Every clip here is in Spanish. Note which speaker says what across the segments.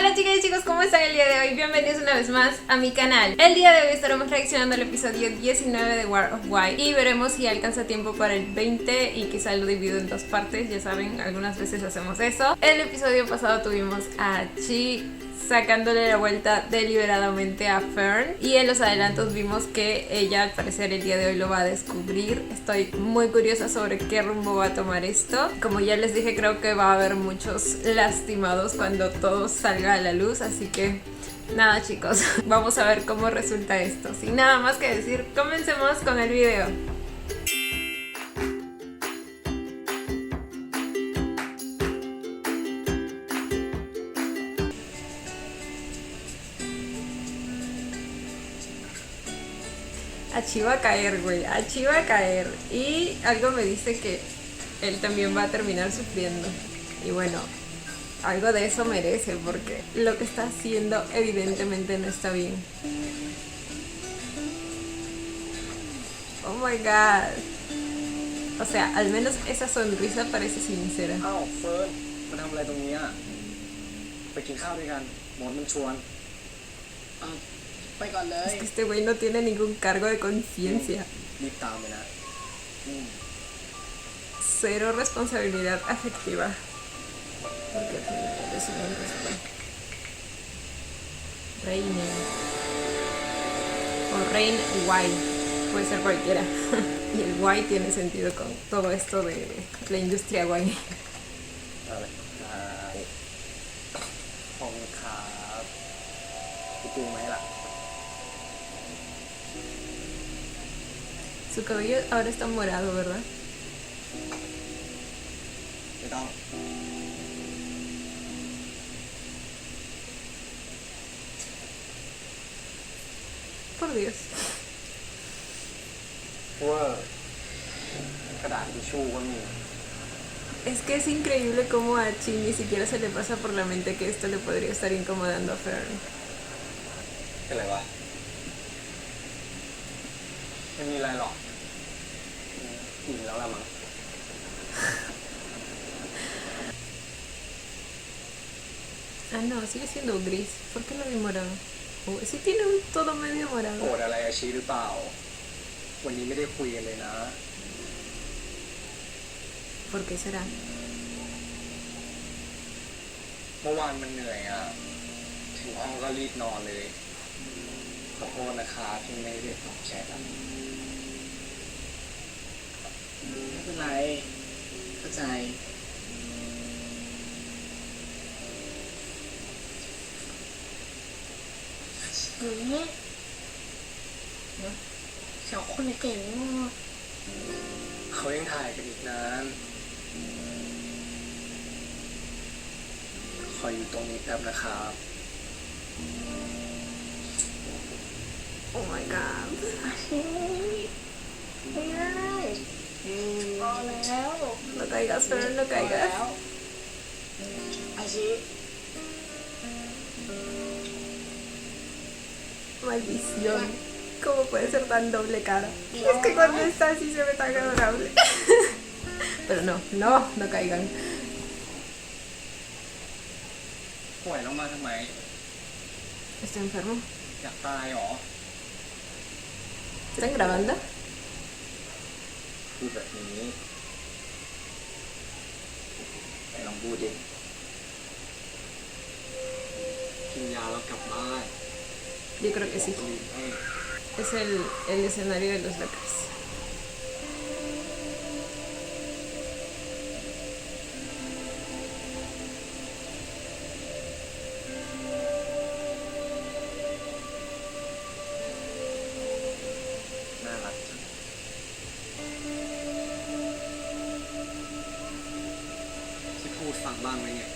Speaker 1: Hola chicas y chicos, ¿cómo están el día de hoy? Bienvenidos una vez más a mi canal. El día de hoy estaremos reaccionando al episodio 19 de War of Why y veremos si alcanza tiempo para el 20 y quizá lo divido en dos partes. Ya saben, algunas veces hacemos eso. El episodio pasado tuvimos a Chi sacándole la vuelta deliberadamente a Fern, y en los adelantos vimos que ella al parecer el día de hoy lo va a descubrir. Estoy muy curiosa sobre qué rumbo va a tomar esto. Como ya les dije, creo que va a haber muchos lastimados cuando todo salga a la luz, así que nada chicos, vamos a ver cómo resulta esto. Sin nada más que decir, comencemos con el video. Achi va a caer, güey. Achi va a caer. Y algo me dice que él también va a terminar sufriendo. Y bueno, algo de eso merece, porque lo que está haciendo evidentemente no está bien. Oh my god. O sea, al menos esa sonrisa parece sincera.
Speaker 2: อ้าวเฟิร์นมาทำอะไรตรงนี้อ่ะไปกินข้าวด้วยกันหมอนมันชวนไปก่อนเลย
Speaker 1: Es que este güey no tiene ningún cargo de conciencia.
Speaker 2: รีบตามไปนะ
Speaker 1: Cero responsabilidad afectiva. Porque es un Reine. O Rein Guay. Puede ser cualquiera. Y el guay tiene sentido con todo esto de la industria guay.
Speaker 2: อะไรของครับพี่ปูไหมล่ะ
Speaker 1: Su cabello ahora está morado, ¿verdad?
Speaker 2: ไม่ต้อง
Speaker 1: Por Dios.
Speaker 2: เวอร์กระดาษทิชชู่ก็มี
Speaker 1: Es que es increíble cómo a Chi ni siquiera se le pasa por la mente que esto le podría estar incomodando a Fern.
Speaker 2: เป็นไรวะไม่มีอะไรหรอกอิ่มแล้วละมั้ง
Speaker 1: Ah, no, sigue siendo gris. ¿Por qué lo vi morado? Oh, sí tiene un todo medio
Speaker 2: โกร
Speaker 1: morado.
Speaker 2: ธอะไรอาชีหรือเปล่าวันนี้ไม่ได้คุยกันเลยนะ
Speaker 1: ¿Por qué será?
Speaker 2: เมื่อวานมันเหนื่อยอ่ะถึงห้องก็รีบนอนเลยขอโทษนะคะที่ไม่ได้ตอบแชทอ่ะไม่เป็นไรเข้าใจ
Speaker 3: สองคนเก่งมาก
Speaker 2: เขายังถ่ายกันอีกนานขออยู่ตรงนี้แป๊บนะครับ
Speaker 1: Oh my god.
Speaker 3: อาชีไม่ได้พอแล้ว
Speaker 1: No caigas, Fern, no
Speaker 2: พอแล้
Speaker 1: caigas.
Speaker 2: วอาชี
Speaker 1: Maldición. ¿Cómo puede ser tan doble cara? Es que cuando está así se ve tan adorable. Pero no, no, no caigan.
Speaker 2: ป่วยแล้วมาทำไม
Speaker 1: ¿Estoy enfermo?
Speaker 2: อยากตายหรอ
Speaker 1: ¿Están grabando?
Speaker 2: พูดแบบนี้ไหนลองพูดดิกินยาแล้วกลับบ้าน
Speaker 1: Yo creo que sí.
Speaker 2: รีบให้
Speaker 1: Es el escenario de los locos.
Speaker 2: น่ารักจังที่พูดฟังบ้างไหมเนี่ย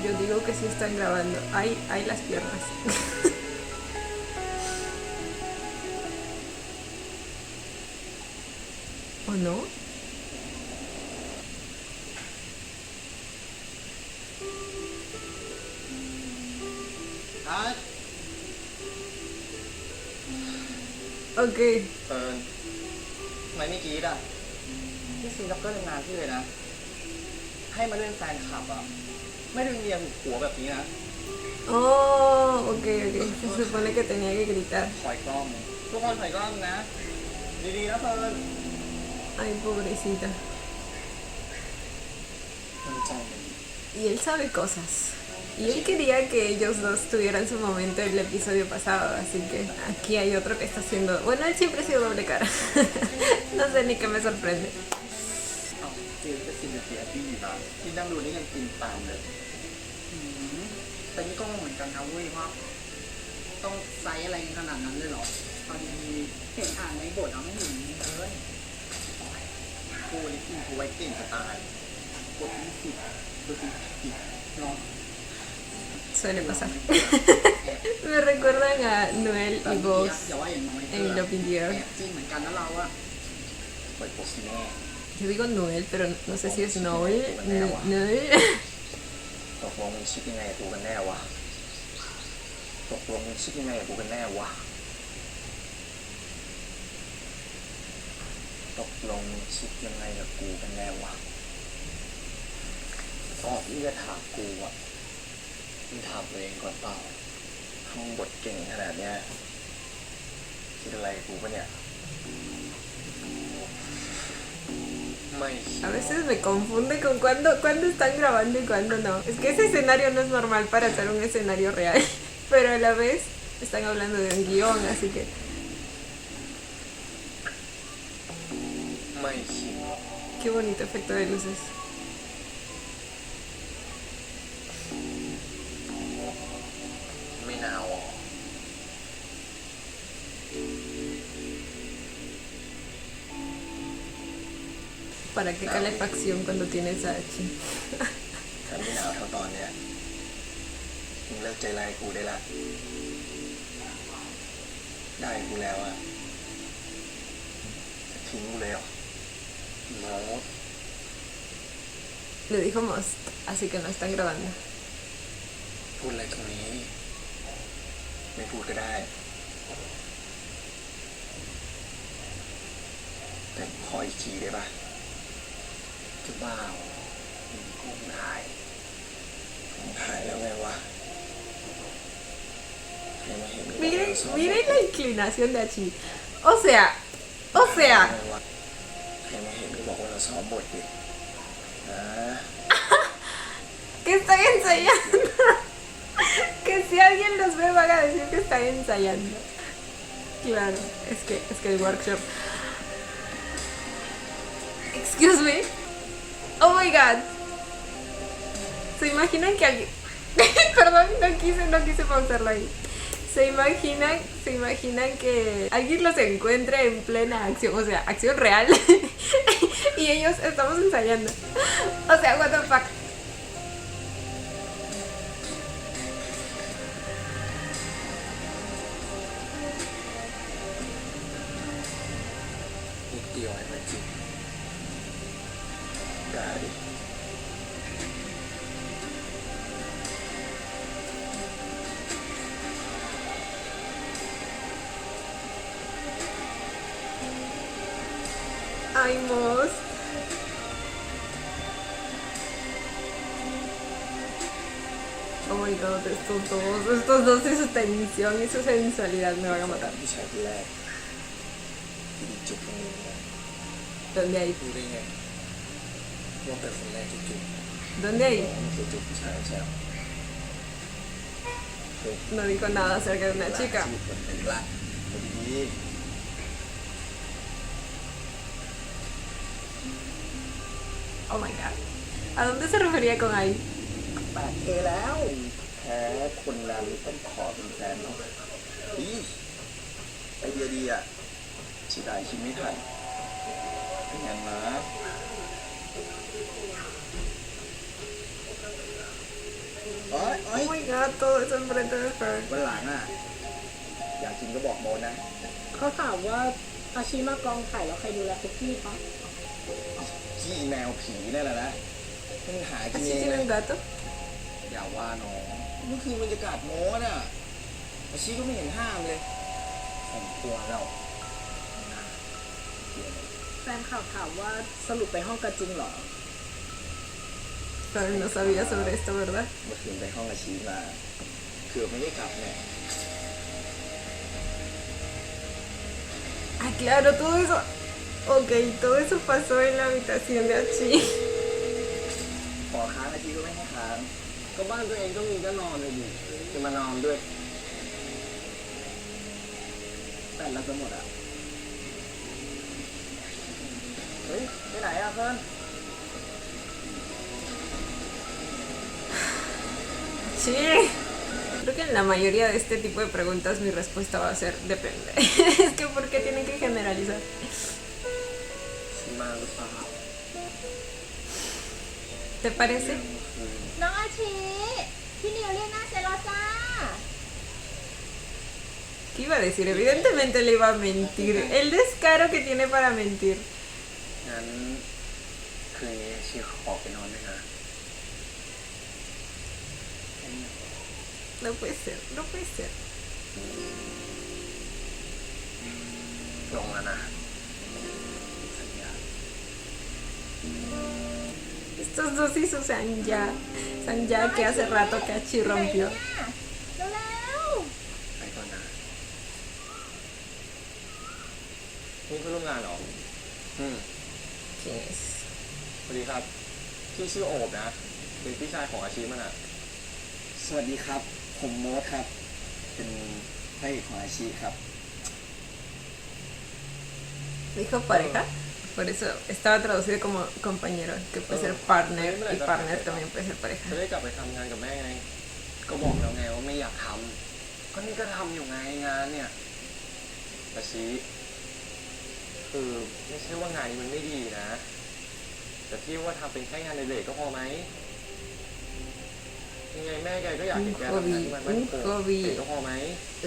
Speaker 1: Yo digo que sí están grabando. Hay las piernas. ¿O no?
Speaker 2: ทัด
Speaker 1: Ok.
Speaker 2: เฟิร์นทำไมไม่กรีดอ่ะพี่ซีด็อกเกอร์ทำงานพี่เลยนะ ให้มาเล่นแฟนคลับอ่ะ ไม่ได้เรียนหัวแบบนี้นะ
Speaker 1: Oh, ok, ok. Se supone que tenía que gritar.
Speaker 2: ถอยกล้องทุกคนถอยกล้องนะ ดีๆนะเฟิร์น
Speaker 1: Ay, pobrecita.
Speaker 2: ตั้งใจ
Speaker 1: Y él sabe cosas. Y él quería que ellos dos tuvieran su momento en el episodio pasado, así que aquí hay otro que está haciendo... Bueno, él siempre ha sido doble cara. No sé ni qué me sorprende.
Speaker 2: เอ้าเจนก็ซินเสียพี่นะที่นั่งดูนี่ยังกินตามเลย
Speaker 3: แต่นี่ก็เหมือนกันนะเว้ยว่าต้องไซส์อะไรขนาดนั้นเลยเหรอพอดีเห็นอ่านในบทแล้วไม่เห็นเลย
Speaker 2: กูนี่กินกูไว้เก่งจะตายกด20กด10เนาะ
Speaker 1: Suele pasar. Me recuerdan a Noel
Speaker 3: แต่
Speaker 1: y
Speaker 3: เมื่อ
Speaker 1: Vos
Speaker 3: กี้อย่าว่าอย่างน้อย
Speaker 1: en Love in the Air.
Speaker 3: แอบจริงเหมือนกันนะเราอะ
Speaker 2: ไปโพสต์แม่
Speaker 1: Yo digo Noel, pero no sé si es Noel. Noel.
Speaker 2: ตกลงมึงคิดยังไงกับกูกันแน่วะตกลงมึงคิดยังไงกับกูกันแน่วะตกลงมึงคิดยังไงกับกูกันแน่วะตอบที่จะถามกูอ่ะมึงถามตัวเองก่อนเปล่าท่องบทเก่งขนาดเนี้ยคิดอะไรกับกูปะเนี่ยไม่
Speaker 1: A veces me confunde con cuándo están grabando y cuándo no. Es que ese escenario no es normal para ser un escenario real. Pero a la vez están hablando de un guión, así que...
Speaker 2: ไม่คิด
Speaker 1: Qué bonito efecto de luces.
Speaker 2: ไม่หนาวหรอ
Speaker 1: ¿Para qué calefacción cuando tienes a Hachi?
Speaker 2: ถ้าไม่หนาวเท่าตอนเนี้ยมึงเลิกใจร้ายกูได้ละ ได้กูแล้วอะจะทิ้งกูเลยเหรอโน้ต
Speaker 1: Le dijo Most, así que no están grabando.
Speaker 2: พูดอะไรตรงนี้ ไม่พูดก็ได้ แต่ขออีกทีได้ปะจะบ้าเหรอมึงคงถ่ายแล้วไงวะให้มาเห็น
Speaker 1: Miren, miren la inclinación de Hachi. O sea, o sea.
Speaker 2: ให้มาเห็นก็บอกว่าเราซ้อมบทดินะ
Speaker 1: Que están ensayando. Que si alguien los ve van a decir que están ensayando. Claro, es que el workshop. Excuse me. Oh my god. ¿Se imaginan que alguien... Perdón, no quise pausarlo ahí. ¿Se imaginan que alguien los encuentre en plena acción? O sea, acción real. Y ellos estamos ensayando. O sea, what the fuck.
Speaker 2: นิดเดียวให้มันจริงได้ดิ
Speaker 1: Ay, Most. Oh my god, estos dos y su tensión y su sensualidad me van a matar.
Speaker 2: ผู้ชายคนแรกที่ดีจุกคนนึงนะ
Speaker 1: ¿Dónde hay?
Speaker 2: รู้ได้ไงว่าเป็นคนแรกที่จุก
Speaker 1: ¿Dónde hay?
Speaker 2: มันคือจุกผู้ชายใช่ไหม
Speaker 1: No dijo nada acerca de una chica.
Speaker 2: ที่คนเป็นละดี
Speaker 1: Oh my god. ¿A dónde se refería con ahí?
Speaker 2: แปดเอแล้วแพ้คนนั้นต้องขอเป็นแฟนเนาะอีไอเดียดีอ่ะชิดายคิดไม่ทันเป็นอย่างนะโอ๊ย
Speaker 1: Oh my god, todo eso enfrente de Fer.
Speaker 2: วันหลังอ่ะ อยากกินก็บอกโมนะ
Speaker 3: เขาถามว่าอาชีมากองถ่ายแล้วใครดูแลคุกกี้ปะ
Speaker 2: ขี้แมวผีนั่นแหละนะมันหากิน
Speaker 1: ¿Así
Speaker 2: เองเล
Speaker 1: tiene
Speaker 2: ย
Speaker 1: un gato?
Speaker 2: อย่าว่าน้องนี่คือบรรยากาศโม้น่ะอาชีก็ไม่เห็นห้ามเลยผมกลัวแล้ว
Speaker 3: แฟนข่าวถามว่าสรุปไปห้องกันจริงเหรอ
Speaker 1: Pero no sabía sobre esto, ¿verdad?
Speaker 2: เมื่อคืนไปห้องอาชีมาเกือบไม่ได้กลับเนี่ย
Speaker 1: Ah, claro, todo eso. Ok, todo eso pasó en la habitación de Achi.
Speaker 2: ขอค้างอาชีก็ไม่ให้ค้าง
Speaker 4: ก็บ้านตัวเองก็มีก็นอนเลยดิจะมานอนด้วย
Speaker 2: แต่เราจะหมดอ่ะ เฮ้ย ไปไหนอ่ะเพื่อน
Speaker 1: Sí. Creo que en la mayoría de este tipo de preguntas mi respuesta va a ser depende. Es que ¿por qué tienen que generalizar?
Speaker 4: ชิมาหรือเปล่า
Speaker 1: ¿Te parece?
Speaker 5: น้องอาชีพี่นิวเรียกหน้าเซโรซ่า
Speaker 1: ¿Qué iba a decir? Evidentemente le iba a mentir. El descaro que tiene para mentir.
Speaker 4: งั้นคืนนี้ชีขอไปนอนด้วยนะ
Speaker 1: No puede ser, no puede ser.
Speaker 4: ลงแล้วนะสัญญา
Speaker 1: Estos dos hizo Sanya. Sanya que hace rato que Achi rompió.
Speaker 5: เร็ว
Speaker 4: ไปก่อนนะ นี่เพื่อนร่วมงานเหรอ
Speaker 1: ¿Quién es?
Speaker 4: สวัสดีครับ พี่ชื่อโอบนะ เป็นพี่ชายของอาชีมันอ่ะ
Speaker 2: สวัสดีครับ ผมโมดครับ เป็นพระเอกของอาชีครับ
Speaker 1: Dijo pareja. Por eso estaba traducido como compañero, que puede ser partner y partner también puede ser
Speaker 4: จะ
Speaker 1: pareja.
Speaker 4: ได้กลับไปทำงานกับแม่ไง ก็บอกแล้วไงว่าไม่อยากทำ ก็นี่ก็ทำอยู่ไงงานเนี่ยอาชีคือไม่ใช่ว่างานนี้มันไม่ดีนะ แต่พี่ว่าทำเป็นแค่งานในเด็กก็พอไหมยังไงแม่แกก็อยากเห็นแกทำงานที่มันมั่นคงเด็กก็พอไหม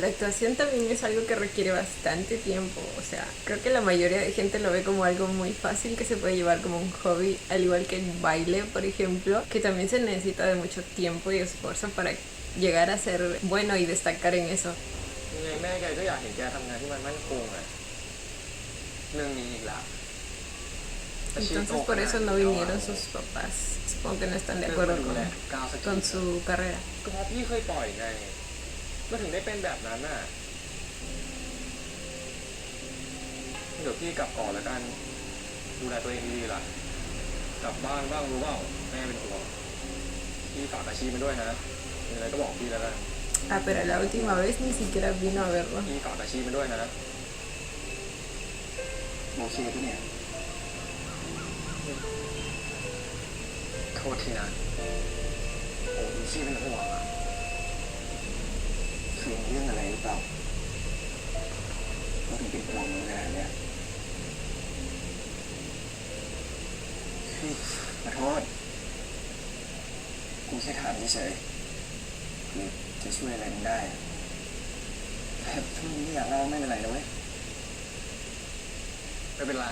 Speaker 1: La actuación también es algo que requiere bastante tiempo, o sea, creo que la mayoría de gente lo ve como algo muy fácil que se puede llevar como un hobby, al igual que el baile, por ejemplo, que también se necesita de mucho tiempo y esfuerzo para llegar a ser bueno y destacar en eso.
Speaker 4: ยังไงแม่แกก็อยากเห็นแกทำงานที่มันมั่นคงอ่ะเรื่องนี้อีกละ
Speaker 1: Entonces por eso no vinieron sus papás, supongo que no están de acuerdo con su carrera.
Speaker 4: ก็เพราะพี่เคยปล่อยไงก็ถึงได้เป็นแบบนั้นน่ะเดี๋ยวพี่กลับก่อนแล้วกันดูแลตัวเองดีๆล่ะกลับบ้านบ้างรู้เปล่าแม่เป็นห่วงพี่ฝากอาชีพมาด้วยนะมีอะไรก็บอกพี่แล้วกัน
Speaker 1: Ah, pero la última vez ni siquiera vino a verlo.
Speaker 4: พี่ฝากอาชีพมาด้วยนะ
Speaker 2: โอเคปะเนี่ย
Speaker 4: โทษทีนะโอ้ดูซี่เป็นห่วงอ่ะ
Speaker 2: คือเรื่องอะไรหรือเปล่าก็ถึงเป็นห่วงมึงขนาดเนี้ยขอโทษ กูแค่ถามเฉยๆคือจะช่วยอะไรมึงได้อะแต่ถ้ามึงไม่อยากเล่าไม่เป็นไรนะเว้ย
Speaker 4: ไม่เป็นไร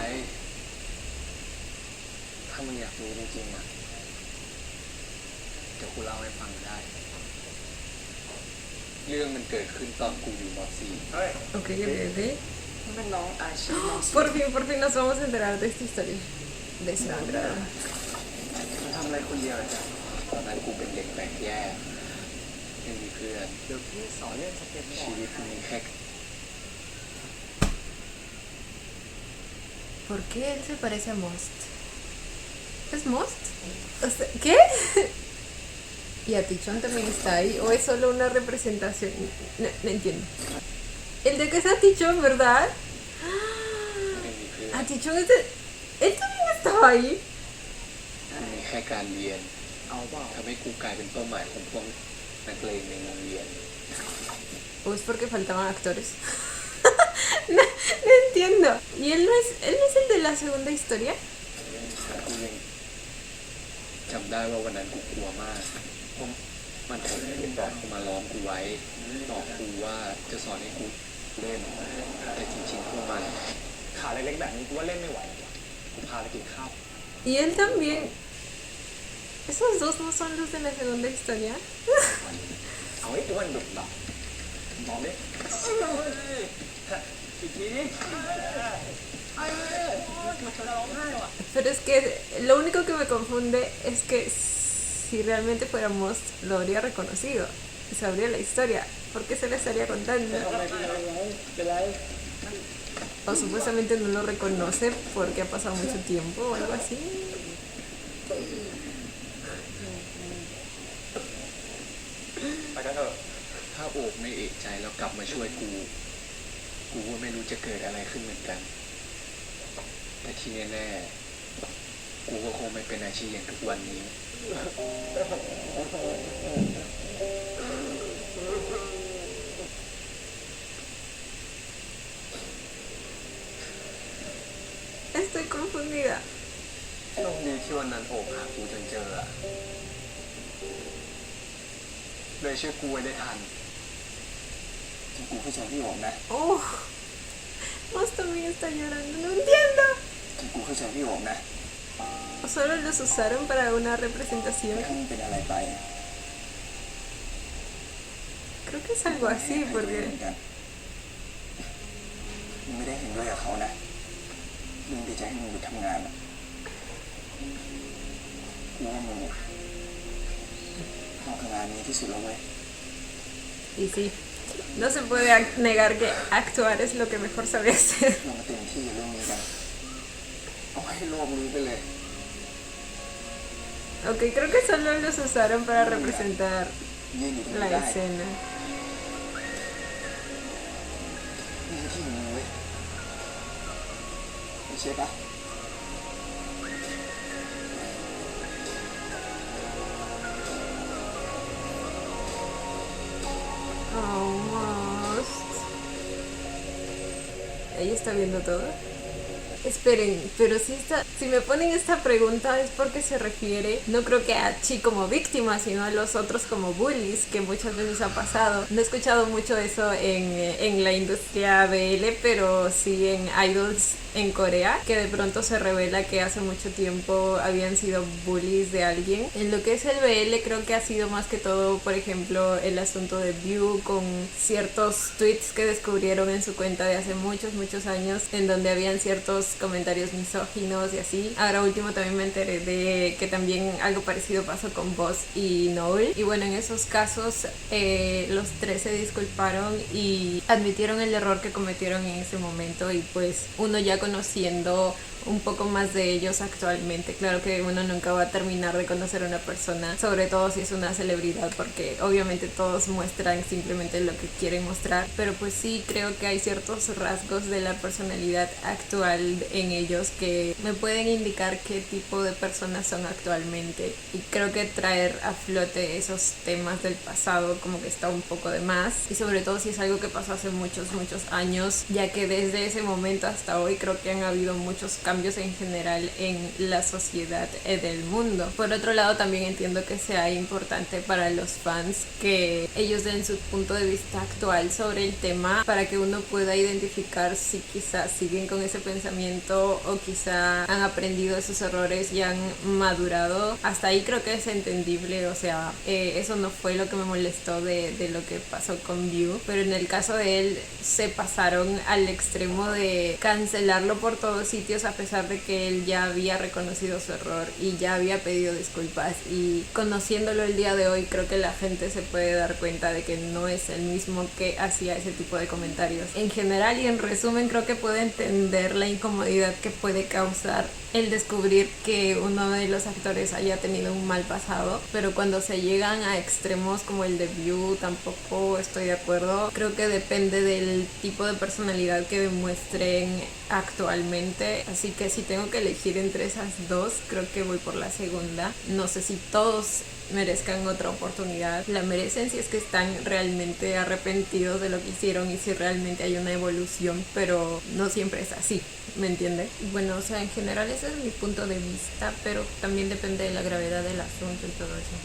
Speaker 4: ถ้ามึงอยากรู้จริงๆอ่ะเดี๋ยวกูเล่าให้ฟังก็ได้ เรื่องมันเกิดขึ้นตอนกูอยู่ม .4
Speaker 2: เฮ้ย
Speaker 1: Ok, ok, ok.
Speaker 3: มันเป็นน้องอาชีน้อง
Speaker 1: Por fin nos vamos a enterar de esta historia. De Sandra.
Speaker 4: มันทำอะไรคนเดียวอะจ๊ะตอนนั้นกูเป็นเด็กแปลกแยกไม่มีเพื่อน
Speaker 3: เดี๋ยวพี่สอนเล่นสเก็ตบอ
Speaker 4: ชี
Speaker 3: ร์ด
Speaker 4: วิตมีแค่
Speaker 1: ¿Por qué él se parece a Most? ¿Es Most? O sea, ¿qué? ¿Y a Tichón también está ahí? ¿O es solo una representación? No, no entiendo. El de que es a Tichón, ¿verdad?
Speaker 4: ไม่มีเพื่อน
Speaker 1: A Tichón es de... ¿Él también estaba ahí?
Speaker 4: มีแค่การเรียน
Speaker 3: เอาเปล่า
Speaker 4: ทำให้กูกลายเป็นเป้าหมายของพวกนักเลงในโรงเรียน
Speaker 1: ¿O es porque faltaban actores? No, no entiendo. ¿Y él no es el de la segunda historia?
Speaker 4: กูยังจำได้ว่าวันนั้นกูกลัวมากเพราะมันถูกเป็นบอดเข้ามาล้อมกูไว้บอกกูว่าจะสอนให้กูเล่นแต่จริงๆพวกมันขาเล็กๆแบบนี้กูว่าเล่นไม่ไหวกูพาไปกินข้าว
Speaker 1: ¿Y él también? ¿Esos dos no son los de la segunda historia?
Speaker 4: เอาให้อ้วนดุดับมองดิอีกที
Speaker 3: มาชวนเราร้องไห้ว่ะ
Speaker 1: Pero es que lo único que me confunde es que si realmente fuéramos, lo habría reconocido y sabría la historia. ¿Por qué se la estaría contando?
Speaker 3: ทำไมเป็นอะไรไงเป็นไร
Speaker 1: O supuestamente no lo reconoce porque ha pasado mucho tiempo o algo así.
Speaker 4: ไปกันเถอะถ้าโอบไม่เอะใจแล้วกลับมาช่วยกูก็ไม่รู้จะเกิดอะไรขึ้นเหมือนกัน แต่ที่แน่ๆกูก็คงไม่เป็นอาชีพอย่างทุกวันนี้
Speaker 1: Estoy confundida.
Speaker 4: โชคดีที่วันนั้นโอบหากูจนเจออะเลยช่วยกูไว้ได้ทัน
Speaker 2: กูเข้าใจพี่ผมนะ
Speaker 1: Oh, Moss también está llorando. No entiendo.
Speaker 2: กูเข้าใจพี่ผมนะ
Speaker 1: ¿O solo los usaron para una representación?
Speaker 2: ถ้ามันเป็นอะไรไป
Speaker 1: Creo que es algo así
Speaker 2: เหมื
Speaker 1: porque...
Speaker 2: อนกันมึงไม่ได้เห็นด้วยกับเขานะมึงดีใจให้มึงหยุดทำงานอะกูว่ามึงเอางานนี้ที่สุดแล้วเว้ย
Speaker 1: Y sí, no se puede negar que actuar es lo que mejor sabe hacer.
Speaker 2: เรามาเต็มที่กับเรื่องนี้กันเอาให้โลกรู้ไปเลย
Speaker 1: Ok, creo que solo los usaron para representar
Speaker 2: ยืนอยู่ตรง
Speaker 1: la
Speaker 2: นี้ได้
Speaker 1: escena.
Speaker 2: นี่คือที่ของมึงเว้ยไม่ใช่ปะ
Speaker 1: Oh, Moss. ¿Ella está viendo todo? Esperen, pero si me ponen esta pregunta es porque se refiere, no creo que a Chi como víctima, sino a los otros como bullies, que muchas veces ha pasado. No he escuchado mucho eso en la industria BL, pero sí en idols en Corea, que de pronto se revela que hace mucho tiempo habían sido bullies de alguien. En lo que es el BL creo que ha sido más que todo, por ejemplo, el asunto de View con ciertos tweets que descubrieron en su cuenta de hace muchos años, en donde habían ciertos comentarios misóginos y así. Ahora último también me enteré de que también algo parecido pasó con Boss y Noel. Y bueno, en esos casos los tres se disculparon y admitieron el error que cometieron en ese momento, y pues uno ya conociendo un poco más de ellos actualmente, claro que uno nunca va a terminar de conocer a una persona, sobre todo si es una celebridad, porque obviamente todos muestran simplemente lo que quieren mostrar, pero pues sí creo que hay ciertos rasgos de la personalidad actual en ellos que me pueden indicar qué tipo de personas son actualmente, y creo que traer a flote esos temas del pasado como que está un poco de más, y sobre todo si es algo que pasó hace muchos años, ya que desde ese momento hasta hoy creo que han habido muchos cambios en general en la sociedad del mundo. Por otro lado, también entiendo que sea importante para los fans que ellos den su punto de vista actual sobre el tema, para que uno pueda identificar si quizás siguen con ese pensamiento o quizá han aprendido de sus errores y han madurado. Hasta ahí creo que es entendible, o sea, eso no fue lo que me molestó de lo que pasó con View, pero en el caso de él se pasaron al extremo de cancelarlo por todos sitios, a pesar de que él ya había reconocido su error y ya había pedido disculpas, y conociéndolo el día de hoy creo que la gente se puede dar cuenta de que no es el mismo que hacía ese tipo de comentarios. En general y en resumen, creo que puede entender la incomodidad que puede causar el descubrir que uno de los actores haya tenido un mal pasado, pero cuando se llegan a extremos como el de View tampoco estoy de acuerdo. Creo que depende del tipo de personalidad que demuestren actualmente, así que si tengo que elegir entre esas dos, creo que voy por la segunda. No sé si todos merezcan otra oportunidad, la merecen si es que están realmente arrepentidos de lo que hicieron y si realmente hay una evolución, pero no siempre es así, ¿me entiende? Bueno, o sea, en general ese es mi punto de vista, pero también depende de la gravedad del asunto y todo eso.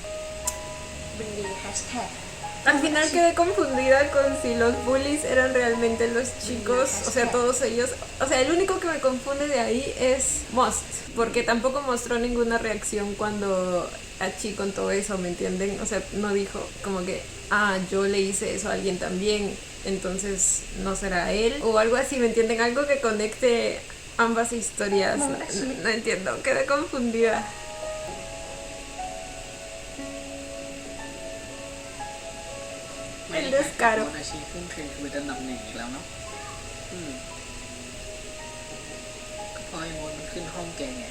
Speaker 1: Al final quedé confundida con si los bullies eran realmente los chicos, o sea, todos ellos. O sea, el único que me confunde de ahí es Most, porque tampoco mostró ninguna reacción cuando Chi contó eso, ¿me entienden? O sea, no dijo como que, yo le hice eso a alguien también, entonces no será él, o algo así, ¿me entienden? Algo que conecte ambas historias. No entiendo, quedé confundida. El descaro.
Speaker 3: อาชีพขึ้นเทรนด์ทวิตอันดับหนึ่งอีกแล้วเนาะก็เพราะไอ้มดมันขึ้นห้องแกไง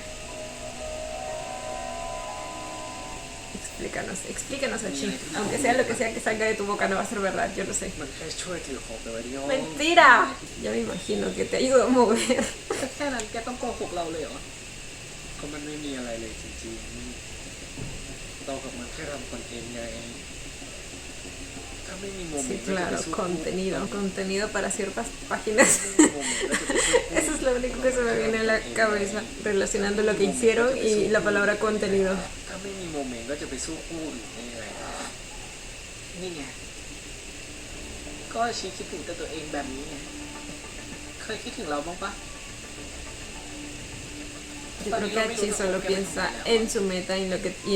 Speaker 1: Explícanos, Achi. Aunque sea lo que sea que salga de tu boca, no va a ser verdad, yo lo sé.
Speaker 4: มันแค่ช่วยถือของไปไว้ที่ห้อง
Speaker 1: ¡Mentira! Ya me imagino que te ayudo a mover.
Speaker 3: แค่นั้นแกต้องโกหกเราเลยเหรอ
Speaker 4: ก็มันไม่มีอะไรเลยจริงๆเรากับมันแค่ทำคอนเทนต์ไงถ้าไม่มีโมเม
Speaker 1: Sí,
Speaker 4: นต์ก็จะไป
Speaker 1: claro,
Speaker 4: สู้
Speaker 1: contenido para ciertas páginas. Eso es lo único que se me viene a la cabeza, relacionando lo que hicieron y la palabra contenido.
Speaker 4: ถ้าไม่มีโมเมนต์ก็จะไปสู้คู่อื่นได้ยังไง
Speaker 3: นี่ไง ก็อาชีคิดถึงแต่ตัวเองแบบนี้ไง เคยคิดถึงเราบ้างปะ
Speaker 1: Yo creo que Achi solo piensa en su meta y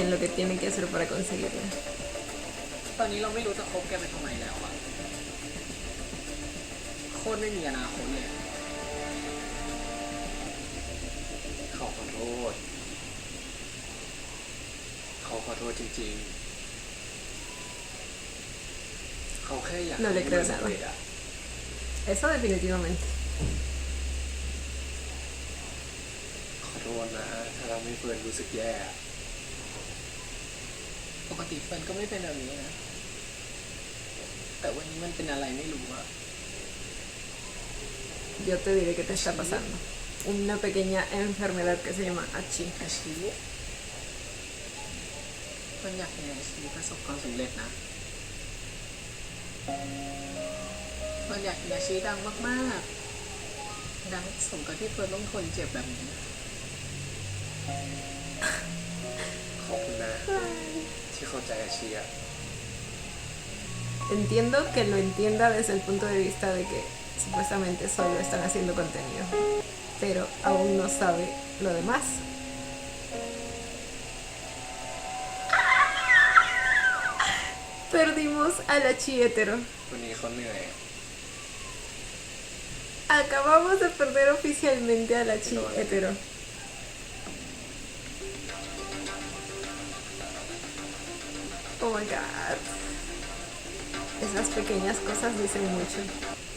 Speaker 1: en lo que tiene que hacer para conseguirla.
Speaker 3: ตอนนี้เราไม่รู้จะคบแกไปทำไมแล้วอะโคตรไม่มีอนาคตเลย
Speaker 4: เขาขอโทษจริงๆเขาแค่อยาก
Speaker 1: No le creo
Speaker 4: ให้มันสำ
Speaker 1: nada.
Speaker 4: เร็จอะ
Speaker 1: Eso definitivamente.
Speaker 4: ขอโทษนะถ้าทำให้เฟิร์นรู้สึกแย่
Speaker 3: ปกติเฟิร์นก็ไม่เป็นแบบนี้นะ แต่วันนี้มันเป็นอะไรไม่รู้อะ
Speaker 1: Yo te diré qué te está pasando. Una pequeña enfermedad que se llama Achi.
Speaker 3: อาชีเฟิร์นอยากให้อาชีประสบความสำเร็จนะเฟิร์นอยากให้อาชีดังมากๆ ดังสมกับที่เฟิร์นต้องทนเจ็บแบบนี้
Speaker 4: ขอบคุณนะที่เข้าใจอาชีอะ
Speaker 1: Entiendo que lo entienda desde el punto de vista de que supuestamente solo están haciendo contenido, pero aún no sabe lo demás. Perdimos a la Chi hetero.
Speaker 4: วันนี้เขาเหนื่อย
Speaker 1: Acabamos de perder oficialmente a la Chi hetero. Oh my god. Esas pequeñas cosas dicen mucho.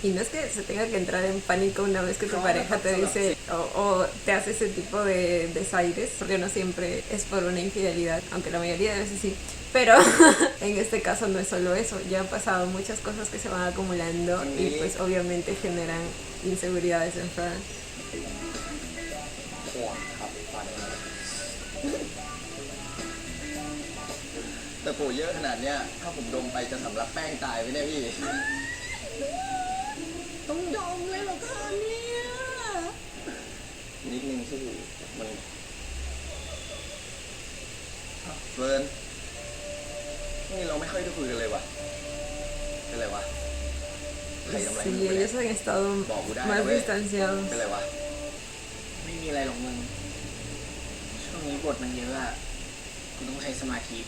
Speaker 1: Y no es que se tenga que entrar en pánico una vez que tu pareja te dice o te hace ese tipo de desaires, porque no siempre es por una infidelidad, aunque la mayoría de veces sí. Pero en este caso no es solo eso, ya han pasado muchas cosas que se van acumulando y pues obviamente generan inseguridades en Fran.
Speaker 4: ห่วงครับฟัน
Speaker 2: แต่ปูเยอะขนาดเนี้ยถ้าผมดมไปจะสำลักแป้งตายไปเนี่ยพี่
Speaker 3: ต้องยอมเลยเหรอคะเนี่ย
Speaker 2: นิดนึงที่มันเฟิร์นนี่เราไม่ค่อยได้คุยกันเลยวะเป็นไรวะใครทำอะไร
Speaker 1: Sí,
Speaker 2: มึงไปเนี่ย
Speaker 1: ellos han estado más distanciados.
Speaker 2: เป็นไรวะ
Speaker 3: ไม่มีอะไรหรอกมึง ช่วงนี้บทมันเยอะอะกูต้องใช้สมาธิ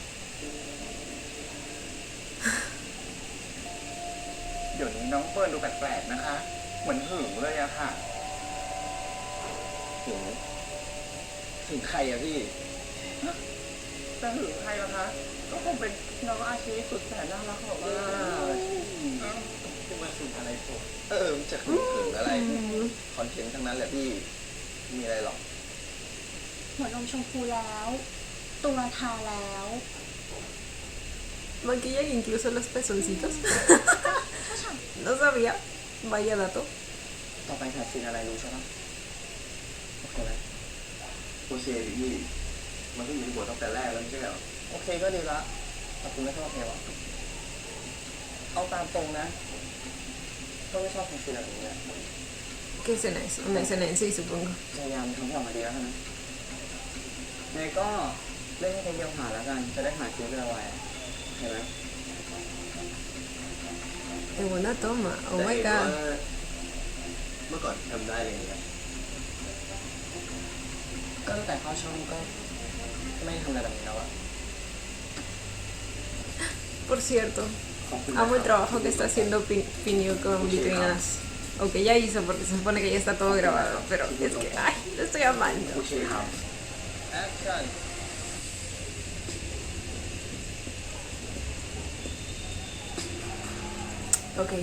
Speaker 2: เดี๋ยวนี้น้องเฟิร์นดูแปลกๆนะคะ เหมือนหึงเลยอะค่ะหึงถึงใครอะพี่จะหึงใครล่ะคะ ก็คงเป็นน้องอาชีสุดแสนน่ารักของเรา
Speaker 4: จะมาสื่ออะไรผม
Speaker 2: มันจะหึงอะไร คอนเทนต์ทั้งนั้นแหละพี่ไม่มีอะไรหรอก
Speaker 5: หัวนมชมพูแล้ว ตัวทาแล้ว
Speaker 1: Maquillan incluso los pezoncitos. No sabía. Vaya dato.
Speaker 3: ต่อไปถ่ายซีนอะไรรู้ใช่ปะโอเคไหม
Speaker 2: โอเคดิพี่ มันก็อยู่ในบทตั้งแต่แรกแล้วไม่ใช่เหรอ
Speaker 3: โอเคก็ดีละแต่คุณไม่ชอบโอเคหรอเอาตามตรงนะก็ไม่ชอบทำซีนแบบนี้อะ
Speaker 1: ¿Qué escena es? Una escena en sí, supongo.
Speaker 3: พยายามทำให้ออกมาดีแล้วนะไงก็เล่นให้เทคเดียวหาแล้วกัน จะได้หาคิวได้ไวๆเห็นไหม
Speaker 1: Es buena toma. Oh
Speaker 2: แต่
Speaker 1: my
Speaker 2: เห็นว่า
Speaker 1: god.
Speaker 2: เมื่อก่อนทำได้เลยนะ
Speaker 3: ก็ตั้งแต่เข้าช่องก็ไม่ทำอะไรแบบนี้แล้วอะ
Speaker 1: Por cierto,
Speaker 3: ขอบคุณ
Speaker 1: amo el trabajo que está haciendo Pinio con Between Us. O que ya hizo, porque se supone que ya está todo grabado. Pero es que, ay, lo estoy amando.
Speaker 2: ผู้ชี้ท
Speaker 4: Action.
Speaker 1: Ok.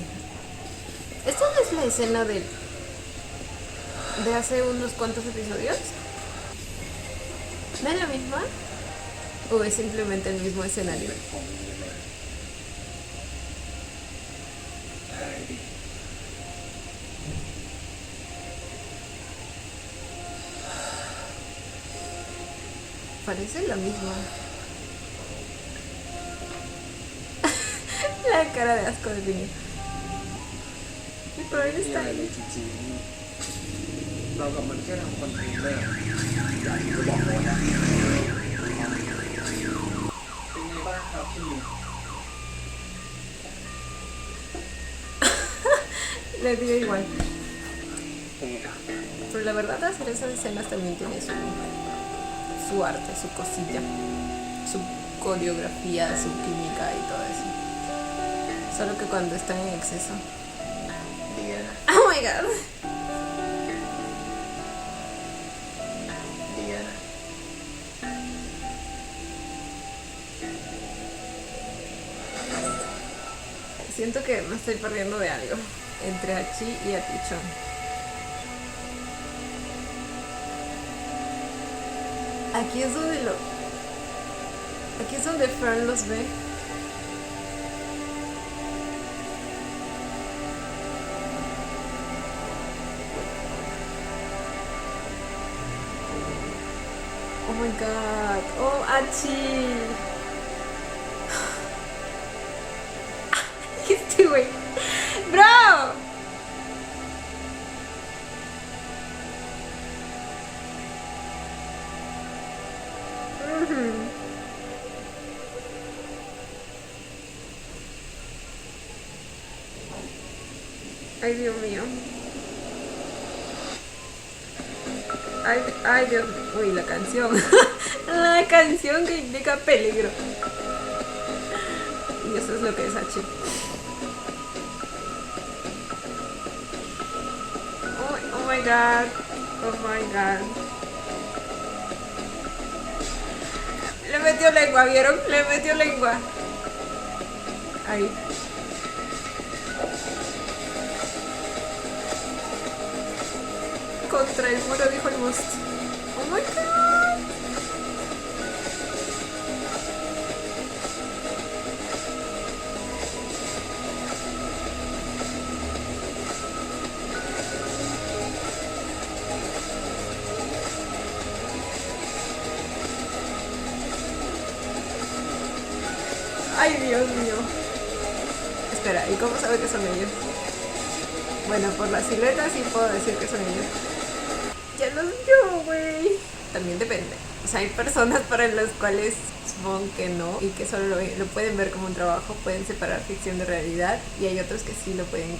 Speaker 1: ¿Esta no es la escena de hace unos cuantos episodios? ¿No es la misma? ¿O es simplemente el mismo escenario? Parece la misma. La cara de asco de Vinny. Y por ahí
Speaker 4: มี
Speaker 1: está
Speaker 4: อะไรเลย
Speaker 1: ahí.
Speaker 4: จริงๆเรากับมันแค่ทำคอนเทนต์เลย
Speaker 2: ำอยากจะบอกเลยนะ
Speaker 4: เป็นไงบ้างครับพี่
Speaker 1: Le dio igual. Pero la verdad hacer esas escenas también tiene su arte, su cosilla, su coreografía, su química y todo eso. Solo que cuando están en exceso.
Speaker 2: ดีนะ
Speaker 1: Oh my god.
Speaker 2: ดีนะ
Speaker 1: Siento que me estoy perdiendo de algo entre Hachi y Atichon. Aquí es donde Fern los ve. Oh my god. Oh, Hachi. Este güey. ¡Bro! Ay, Dios mío. Ay, Dios mío. Uy, la canción. La canción que indica peligro. Y eso es lo que es Hachi. Oh my god. Oh my god. Le metió lengua, ¿vieron? Le metió lengua. Ahí. Contra el muro, dijo el monstruo. Oh my god. Ay, Dios mío. Espera, ¿y cómo sabe que son ellos? Bueno, por la silueta sí puedo decir que son ellos. Ya los vio, güey. También depende. O sea, hay personas para las cuales supongo que no y que solo lo pueden ver como un trabajo, pueden separar ficción de realidad, y hay otros que sí lo pueden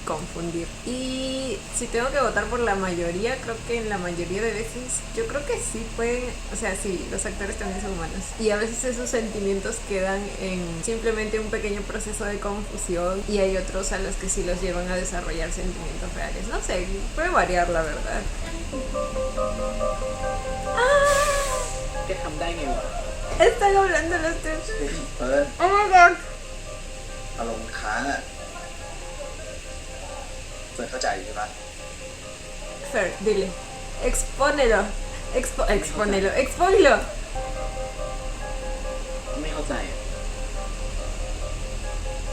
Speaker 1: confundir. Y si tengo que votar por la mayoría, creo que en la mayoría de veces yo creo que sí pueden, o sea, sí, los actores también son humanos y a veces esos sentimientos quedan en simplemente un pequeño proceso de confusión, y hay otros a los que sí los llevan a desarrollar sentimientos reales. No sé, puede variar, la verdad.
Speaker 3: แกทำได้ไงวะ
Speaker 1: Están hablando los tres.
Speaker 2: เฟิร์น
Speaker 1: Oh my god.
Speaker 2: อารมณ์ค้างอ่ะเฟิร์นเข้าใจใช่ปะ
Speaker 1: Fer, dile. Expónelo. Expónelo. Expónelo.
Speaker 3: ไม่เข้าใจอะ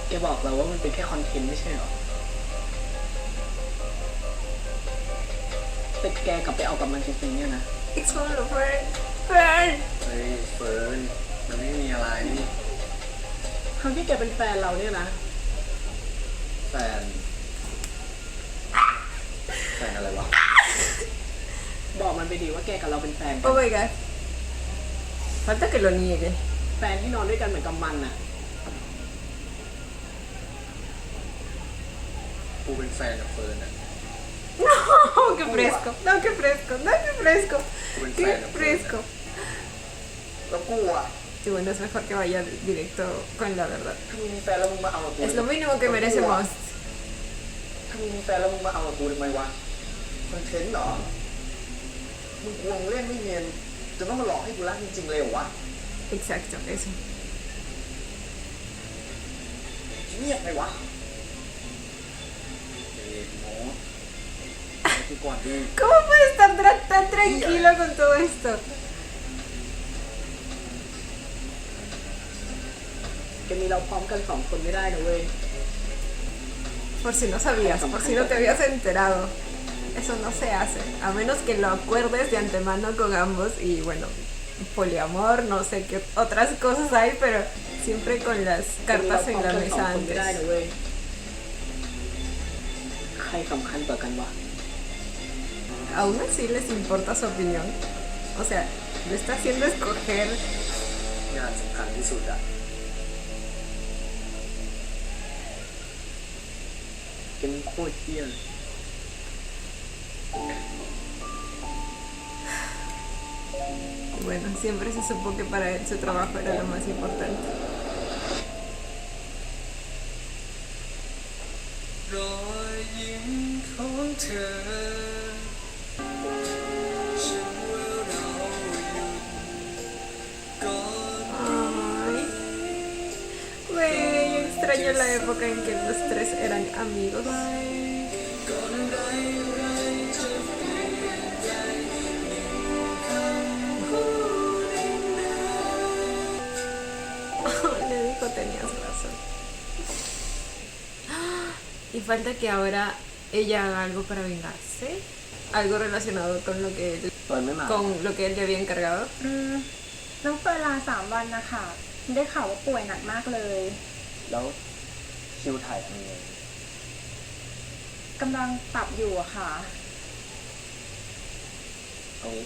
Speaker 3: แกบอกเราว่ามันเป็นแค่คอนเทนต์ไม่ใช่เหรอแต่แกกลับไปเอากับมันจริงๆเนี่ยนะ
Speaker 1: Expónelo, Fer. Fer.
Speaker 4: เฮ้ยเฟิร์นมันไม่มีอะไร
Speaker 3: ทั้งที่แกเป็นแฟนเราเนี่ยนะ
Speaker 2: แฟนอะไรวะ
Speaker 3: บอกมันไปดีว่าแกกับเราเป็นแฟนกัน
Speaker 1: Oh my god. Falta que lo niegue.
Speaker 3: แฟนที่นอนด้วยกันเหมือนกับมันน่ะ
Speaker 4: กูเป็นแฟนกับเฟิร์นอะ
Speaker 1: No, qué fresco. No, qué fresco. No, qué fresco. Qué fresco.
Speaker 2: แล้วกูอ่ะ
Speaker 1: Y bueno, es mejor que vaya directo con la verdad.
Speaker 2: ถ้ามึงมีแฟนแล้วมึงมาเอาตัว
Speaker 1: Es lo mínimo que merecemos.
Speaker 2: ถ ถ้ามึงมีแฟนแล้วมึงมาเอากับกูทำไมวะคอนเทนต์เหรอมึงกลัวมึงเล่นไม่เนียนจะต้องมาหลอกให้กูรักจริงๆเลยเหรอวะ
Speaker 1: Exacto, eso.
Speaker 2: เงียบไปวะโม้กูก่อนดิ
Speaker 1: ¿Cómo puedes estar tan tranquilo con todo esto?
Speaker 3: แกมีเราพร้อมกัน2 คนไม่ได้นะเว้ย
Speaker 1: Por si no sabías, por si no te habías enterado. Eso no se hace, a menos que lo acuerdes de antemano con ambos y bueno, poliamor, no sé qué otras cosas hay, pero siempre con las cartas en la mesa
Speaker 3: ไม่ได้
Speaker 1: antes.
Speaker 3: นะเว้ย ใครสำคัญกว่ากันวะ
Speaker 1: Aún así les importa su opinión. O sea, lo está haciendo escoger.
Speaker 2: งานสำคัญที่สุดอะ
Speaker 3: แกมันโคตรเที่ยเลย
Speaker 1: Bueno, siempre se supo que para él su trabajo era lo más importante.
Speaker 4: รอยยิ้มของเธอฉันว่าเราหยุดก่อน
Speaker 1: Ay, güey, yo extraño la época en que los tres eran amigos.
Speaker 4: ก่อนไรจะเปลี่ยนใจคำพูดเองนะ
Speaker 1: Le dijo, tenías razón. Y falta que ahora ella haga algo para vengarse. Algo relacionado con lo que él,
Speaker 2: ตอนไม่มา
Speaker 1: con lo que él le había encargado.
Speaker 5: น้องเฟิร์นลา3 วันนะคะได้ข่าวว่าป่วยหนักมากเลย
Speaker 2: แล้วคิวถ่ายทำยังไง
Speaker 5: กำลังปรับอยู่อะค่ะ
Speaker 2: เอางี้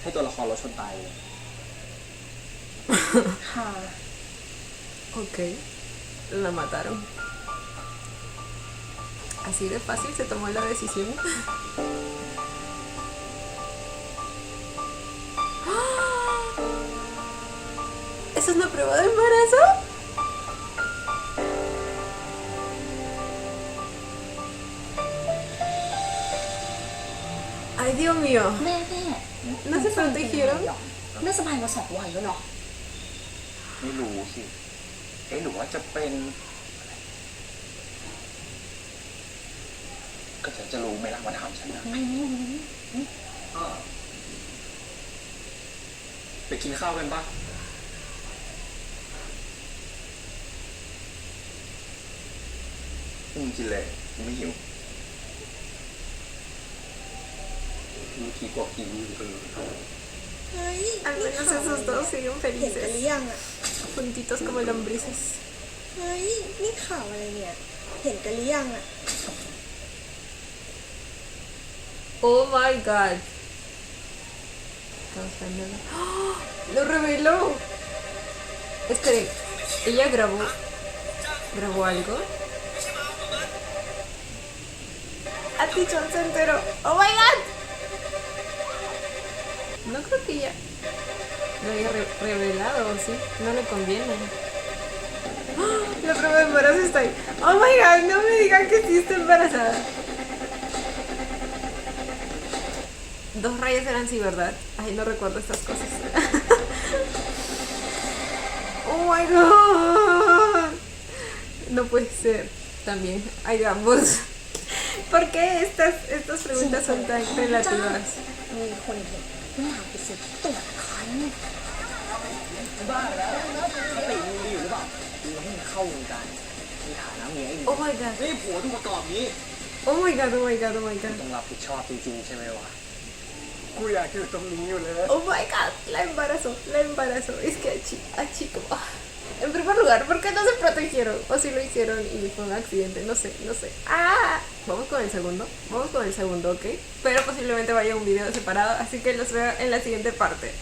Speaker 2: ให้ตัวละครรถชนตายเลย
Speaker 5: ค่ะ
Speaker 1: Ok, la mataron. Así de fácil se tomó la decisión. ¿Eso es una prueba de embarazo? Ay, Dios mío.
Speaker 5: แม่
Speaker 1: ¿No se protegieron?
Speaker 5: แม่สบายมา2 วันแล้วเนาะ
Speaker 2: ไม่รู้สิ หรือว่าจะเป็น ก็ฉันจะรู้ไหมล่ะว่าทำฉันนะ
Speaker 4: ไปกินข้าวกันปะ
Speaker 2: มึงกินเลยมึงไม่หิว
Speaker 4: มีทีกว่ากินอยู่
Speaker 5: เฮ้ย
Speaker 1: Al menos esos dos siguen
Speaker 5: เห็นกันห
Speaker 1: felices.
Speaker 5: รือยังอะ
Speaker 1: Juntitos como lombrices.
Speaker 5: เฮ้ยนี่ข่าวอะไรเนี่ย เห็นกันหรือยังอะ
Speaker 1: Oh my god. Causando- ¡Ah! ¡Lo reveló! Esperen, ella grabó algo. A ti John se enteró. Oh my god. No creo que ella lo haya revelado, ¿sí? No le conviene. ¡Ah! La prueba de embarazo está ahí. Oh my god, no me digan que sí está embarazada. 2 rayas eran sí, ¿verdad? Ay, no recuerdo estas cosas. Oh my god. No puede ser. También hay de ambos. ¿Por qué estas preguntas son tan relativas?
Speaker 5: มีคนเห็นว่าหาไปซื้อตัวคัน
Speaker 3: บ้าแล้วสติมึงดีอยู่หรือเปล่าดูให้มันเข้าวงการมีฐานะเมียให้ดี
Speaker 1: Oh my god.
Speaker 3: นี่ผัวทุกประกอบนี้
Speaker 1: Oh my god, oh my god, oh my god.
Speaker 4: ต้องรับผิดชอบจริงๆใช่ไหมวะ
Speaker 3: กูอยากอยู่ตรงนี้อยู่เลย
Speaker 1: Oh my god, la embarazó, la embarazó. Es que chico. En primer lugar, ¿por qué no se protegieron? O si lo hicieron y fue un accidente, no sé. ¡Ah! Vamos con el segundo, ¿ok? Pero posiblemente vaya un video separado, así que los veo en la siguiente parte.